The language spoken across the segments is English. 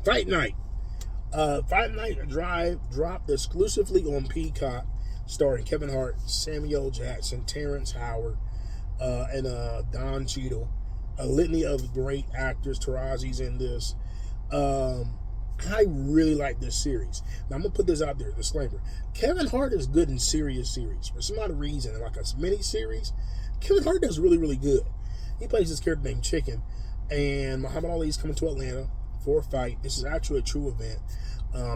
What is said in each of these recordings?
Fight Night. Fight Night Drive dropped exclusively on Peacock, starring Kevin Hart, Samuel Jackson, Terrence Howard, and Don Cheadle. A litany of great actors. Taraji's in this. I really like this series. Now I'm gonna put this out there, disclaimer. Kevin Hart is good in serious series. For some odd reason, like a mini series, Kevin Hart does really, really good. He plays this character named Chicken, and Muhammad Ali is coming to Atlanta for a fight. This is actually a true event.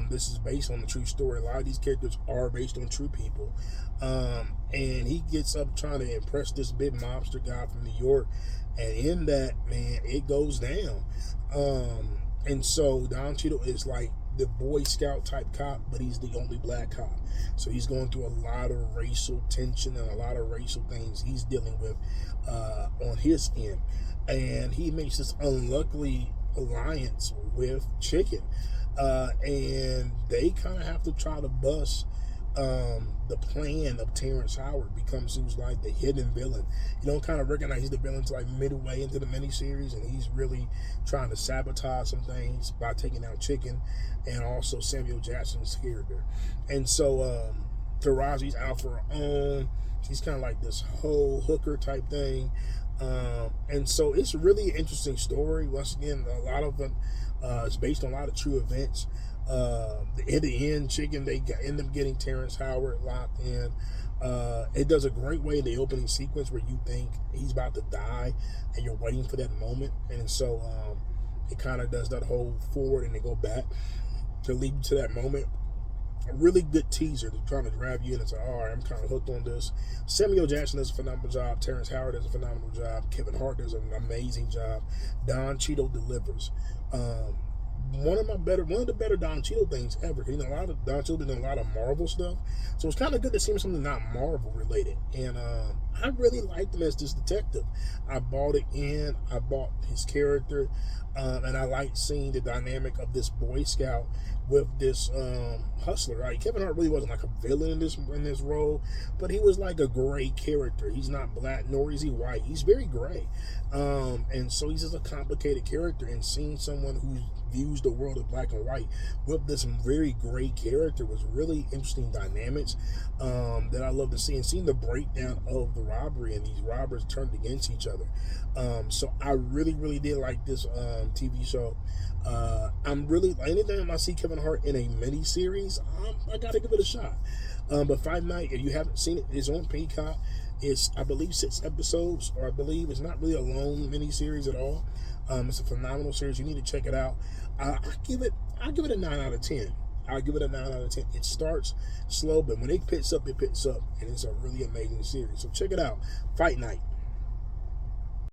This is based on a true story. A lot of these characters are based on true people. And he gets up trying to impress this big mobster guy from New York. And in that, man, it goes down. And so Don Cheadle is like the Boy Scout type cop, but he's the only black cop. So he's going through a lot of racial tension and a lot of racial things he's dealing with on his end. And he makes this unlucky alliance with Chicken. And they kind of have to try to bust the plan of Terrence Howard, becomes who's like the hidden villain. You don't kind of recognize he's the villain until like midway into the miniseries, and he's really trying to sabotage some things by taking out Chicken and also Samuel Jackson's character. And so Taraji's out for her own. She's kind of like this whole hooker type thing. And so it's really an interesting story. Once again, a lot of it is based on a lot of true events. In the end, Chicken, they end up getting Terrence Howard locked in. It does a great way in the opening sequence where you think he's about to die and you're waiting for that moment. And so it kind of does that whole forward and they go back to lead you to that moment. A really good teaser to trying to grab you in and say, all right, I'm kind of hooked on this. Samuel Jackson does a phenomenal job. Terrence Howard does a phenomenal job. Kevin Hart does an amazing job. Don Cheadle delivers. One of the better Don Cheadle things ever. You know, a lot of Don Cheadle did a lot of Marvel stuff, so it's kind of good to see him something not Marvel related. And I really liked him as this detective. I bought it in. I bought his character, and I liked seeing the dynamic of this Boy Scout with this hustler. Right? Kevin Hart really wasn't like a villain in this role, but he was like a gray character. He's not black nor is he white. He's very gray, and so he's just a complicated character. And seeing someone who views the world of black and white with this very gray character was really interesting dynamics that I love to see, and seeing the breakdown of the robbery and these robbers turned against each other. So I really, really did like this TV show. I'm really, anytime I see Kevin Hart in a mini series, I gotta give it a shot. But Fight Night, if you haven't seen it, it's on Peacock. It's, I believe, 6 episodes, or I believe it's not really a long mini series at all. It's a phenomenal series. You need to check it out. I give it a 9 out of 10. I'll give it a 9 out of 10. It starts slow, but when it picks up, and it's a really amazing series. So check it out. Fight Night.